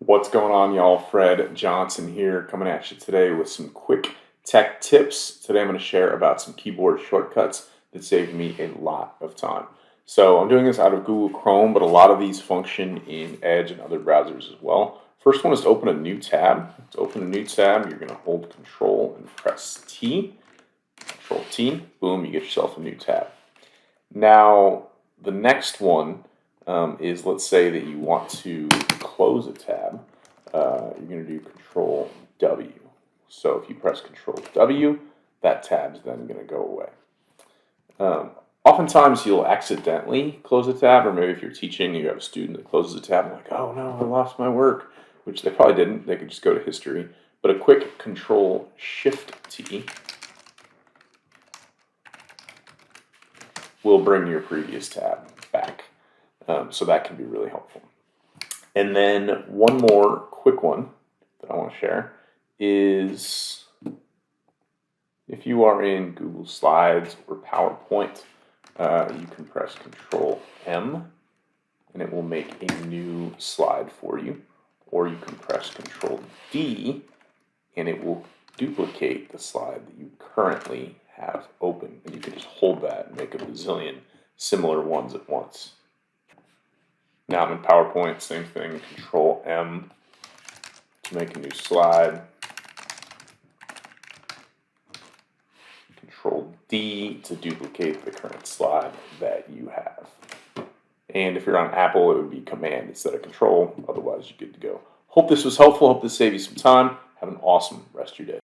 What's going on, y'all? Fred Johnson here, coming at you today with some quick tech tips. Today I'm going to share about some keyboard shortcuts that saved me a lot of time. So I'm doing this out of Google Chrome, but a lot of these function in Edge and other browsers as well. First one is to open a new tab. To open a new tab, you're going to hold Control and press T. Control T, boom, you get yourself a new tab. Now, the next one is, let's say that you want to close a tab. You're going to do Control W. So if you press Control W, that tab's then going to go away. Oftentimes you'll accidentally close a tab, or maybe if you're teaching and you have a student that closes a tab and like, oh no, I lost my work, which they probably didn't. They could just go to history. But a quick Control Shift T will bring your previous tab back. So that can be really helpful. And then one more quick one that I want to share is if you are in Google Slides or PowerPoint, you can press Control M and it will make a new slide for you. Or you can press Control D and it will duplicate the slide that you currently have open. And you can just hold that and make a bazillion similar ones at once. Now I'm in PowerPoint, same thing, Control M to make a new slide. Control D to duplicate the current slide that you have. And if you're on Apple, it would be Command instead of Control. Otherwise, you're good to go. Hope this was helpful. Hope this saved you some time. Have an awesome rest of your day.